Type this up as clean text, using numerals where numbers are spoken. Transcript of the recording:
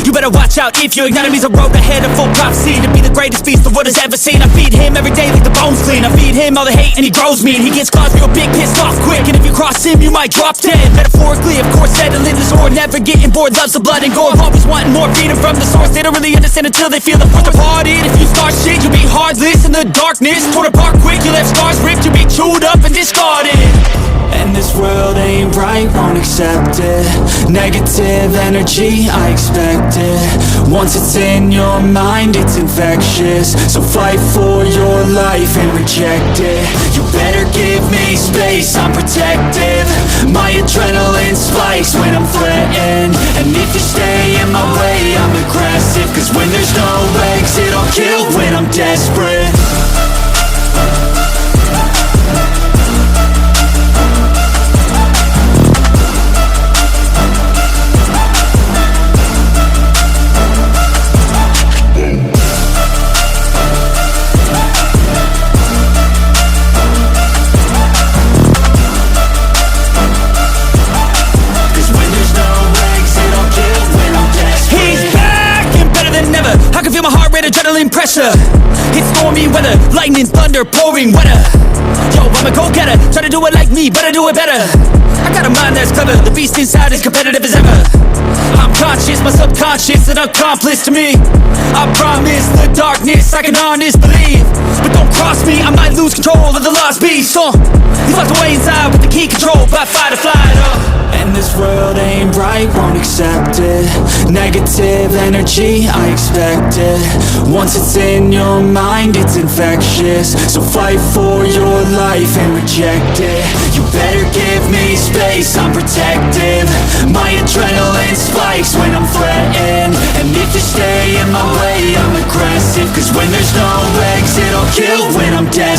You better watch out if your enemy's a road ahead of full prophecy to be the greatest beast the world has ever seen. I feed him every day like the bones clean. I feed him all the hate and he grows mean. He gets caught real big, pissed off quick, and if you cross him you might drop dead. Metaphorically, of course, settling the sword, never getting bored, loves the blood and gore, always wanting more, freedom from the source. They don't really understand until they feel the force departed. If you start shit, you'll be heartless in the darkness, torn apart quick, you left scars ripped, you'll be chewed up and discarded. And this world ain't right, won't accept it. Negative energy, I expect it. Once it's in your mind, it's infectious. So fight for your life and reject it. You better give me space, I'm protective. My adrenaline spikes when I'm threatened. And if you stay in my way, I'm aggressive. Cause when there's no exit, I'll kill when I'm desperate. Adrenaline pressure, it's stormy weather, lightning, thunder, pouring weather. Yo, I'm a go-getter, try to do it like me, but I do it better. I got a mind that's clever, the beast inside is competitive as ever. I'm conscious, my subconscious, an accomplice to me. I promise the darkness, I can honest believe. But don't cross me, I might lose control of the lost beast. He's locked away inside with the key control by fight or flight. And this world ain't right, won't accept it. Negative energy, I expect it. Once it's in your mind, it's infectious. So fight for your life and reject it. You better give me space, I'm protective. My adrenaline spikes when I'm threatened. And if you stay in my way, I'm aggressive. Cause when there's no exit, I'll kill when I'm dead.